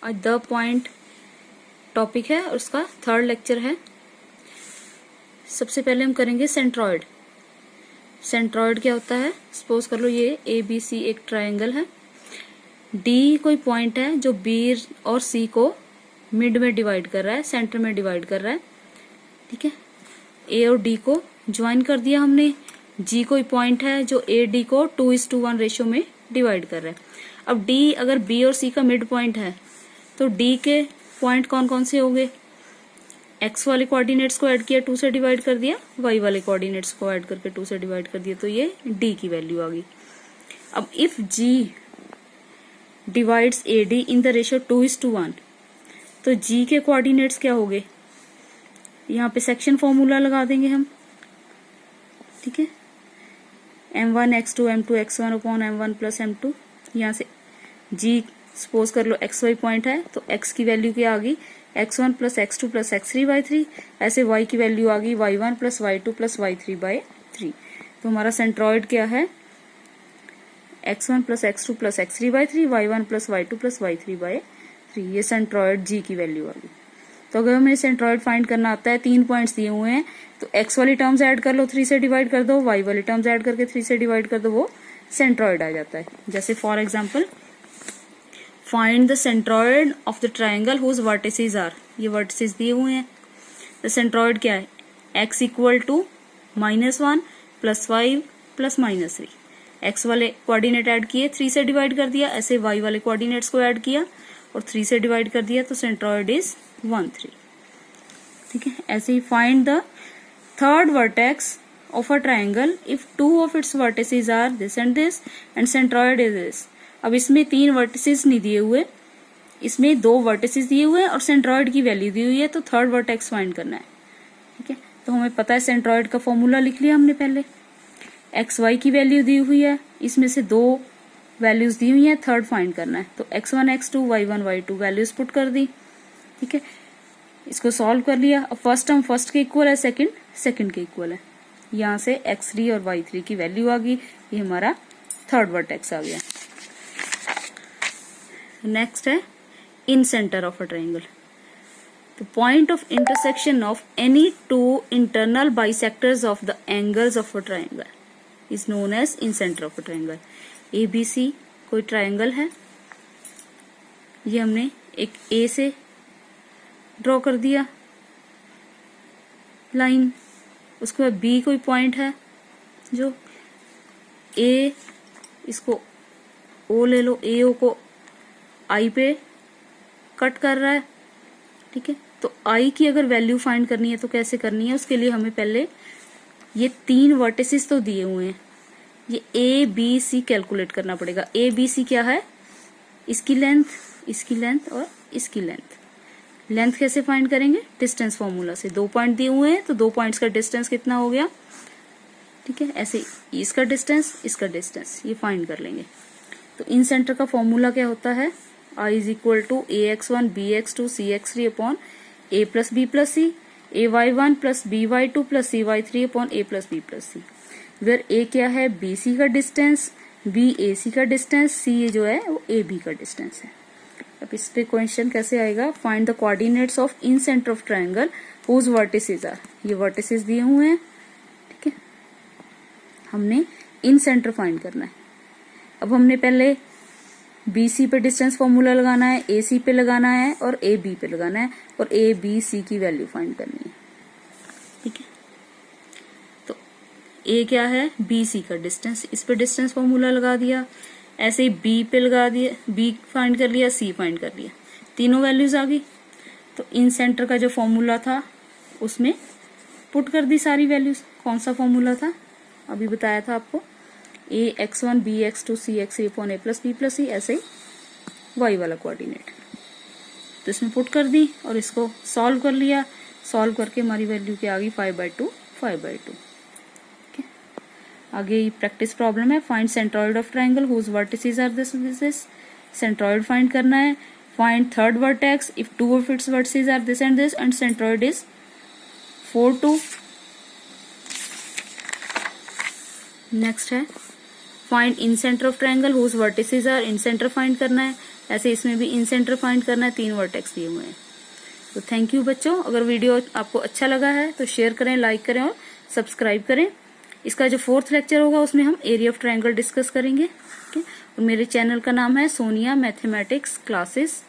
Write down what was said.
The point topic है और उसका थर्ड लेक्चर है। सबसे पहले हम करेंगे सेंट्रॉइड। सेंट्रॉइड क्या होता है? सपोज कर लो ये ABC एक ट्रायंगल है, D कोई पॉइंट है जो B और C को मिड में डिवाइड कर रहा है, सेंटर में डिवाइड कर रहा है, ठीक है। A और D को ज्वाइन कर दिया हमने। G कोई पॉइंट है जो AD को 2:1 रेशियो में डिवाइड कर रहा है। अब D अगर B और C का मिड पॉइंट है तो D के पॉइंट कौन कौन से होंगे? X वाले कोऑर्डिनेट्स को ऐड किया, 2 से डिवाइड कर दिया, Y वाले कोऑर्डिनेट्स को ऐड करके 2 से डिवाइड कर दिया, तो ये D की वैल्यू आ गई। अब if G divides AD in the ratio 2:1 तो G के कोऑर्डिनेट्स क्या होंगे? यहाँ पे सेक्शन फॉर्मूला लगा देंगे हम, ठीक है। M1 X2 M2 X1 upon M1 plus M2। यहाँ से G सपोज कर लो XY पॉइंट है तो X की वैल्यू क्या आ गई? X1 plus X2 plus X3 by 3। ऐसे Y की वैल्यू आ गई Y1 plus Y2 plus Y3 by 3। तो हमारा सेंट्रॉइड क्या है? X1 plus X2 plus X3 by 3, Y1 plus Y2 plus Y3 by 3। ये सेंट्रॉइड G की वैल्यू आ गई। तो अगर हमें सेंट्रॉइड फाइंड करना आता है, 3 पॉइंट्स दिए हुए हैं तो X वाली टर्म्स ऐड कर लो, 3 से डिवाइड कर दो, Y वाली टर्म्स ऐड करके 3 से डिवाइड कर दो, वो सेंट्रॉइड आ जाता है। जैसे for example find the centroid of the triangle whose vertices are, ये वर्टिसेस दिए हुए हैं। द सेंट्रॉइड क्या है? X equal to -1 plus 5 plus -3। X वाले कोऑर्डिनेट ऐड किए, 3 से डिवाइड कर दिया, ऐसे Y वाले कोऑर्डिनेट्स को ऐड किया और 3 से डिवाइड कर दिया, तो सेंट्रॉइड इज 1 3, ठीक है। ऐसे ही find the third vertex of a triangle if 2 of its vertices are this and centroid is this. अब इसमें 3 वर्टिसेस नहीं दिए हुए, इसमें 2 वर्टिसेस दिए हुए हैं और सेंट्रॉइड की वैल्यू दी हुई है, तो थर्ड वर्टेक्स फाइंड करना है, ठीक है। तो हमें पता है सेंट्रॉइड का फॉर्मूला लिख लिया हमने पहले। XY की वैल्यू दी हुई है, इसमें से 2 वैल्यूज दी हुई है, थर्ड फाइंड करना है, तो X1 X2 Y1 Y2 values put कर दी, ठीक है। इसको सॉल्व कर लिया। अब फर्स्ट टर्म फर्स्ट के इक्वल है, सेकंड के इक्वल है, यहाँ से X3 और Y3 की वैल्यू आ गई, ये हमारा थर्ड वर्टेक्स आ गया। नेक्स्ट है incentre of a triangle. The point of intersection of any 2 internal bisectors of the angles of a triangle is known as incentre of a triangle. ABC कोई triangle है, ये हमने एक A से draw कर दिया line, उसके बाद B कोई पॉइंट है जो A, इसको O ले लो, AO को I पे कट कर रहा है, ठीक है। तो I की अगर वैल्यू फाइंड करनी है तो कैसे करनी है? उसके लिए हमें पहले ये 3 वर्टिसेस तो दिए हुए हैं, ये ABC कैलकुलेट करना पड़ेगा। ABC क्या है? इसकी लेंथ और इसकी लेंथ। लेंथ कैसे फाइंड करेंगे? डिस्टेंस फॉर्मूला से। 2 पॉइंट दिए हुए हैं तो 2 पॉइंट्स का डिस्टेंस कितना हो गया, ठीक है। ऐसे इसका डिस्टेंस ये फाइंड कर लेंगे। तो इन सेंटर का फॉर्मूला क्या होता है? I is equal to AX1 BX2 CX3 upon A plus B plus C, AY1 plus BY2 plus CY3 upon A plus B plus C, where A क्या है? BC का डिस्टेंस, B AC का distance, C जो है वो AB का distance है। अब इस पे क्वेश्चन कैसे आएगा? Find the coordinates of incentre of triangle whose vertices are, ये वर्टिसेस दिए हुए हैं, ठीक है। हमने इन सेंटर फाइंड करना है। अब हमने पहले BC पे डिस्टेंस फॉर्मूला लगाना है, AC पे लगाना है और AB पे लगाना है और ABC की वैल्यू फाइंड करनी है, ठीक है। तो A क्या है? BC का डिस्टेंस, इस पे डिस्टेंस फॉर्मूला लगा दिया। ऐसे ही B पे लगा दिया, B फाइंड कर लिया, C फाइंड कर लिया, तीनों वैल्यूज आ गई। तो इन सेंटर का जो फॉर्मूला था उसमें पुट कर दी सारी वैल्यूज। कौन सा फॉर्मूला था? अभी बताया था आपको, AX1 BX2 CX3 upon A plus B plus C, ऐसे ही Y वाला कोऑर्डिनेट, तो इसमें पुट कर दी और इसको सॉल्व कर लिया। सॉल्व करके हमारी वैल्यू क्या आ गई? 5/2 5/2, ठीक है। आगे प्रैक्टिस प्रॉब्लम है, find centroid of triangle whose vertices are this. Centroid find करना है। Find third vertex if 2 of its vertices are this and centroid is 4 2। Next है find incentre of triangle whose vertices are, incentre find करना है। ऐसे इसमें भी इन centre find करना है, 3 वर्टेक्स दिए हुए हैं। तो थैंक यू बच्चों, अगर वीडियो आपको अच्छा लगा है तो शेयर करें, लाइक करें और सब्सक्राइब करें। इसका जो 4th लेक्चर होगा उसमें हम एरिया ऑफ ट्रायंगल डिस्कस करेंगे। और मेरे चैनल का नाम है सोनिया मैथमेटिक्स क्लासेस।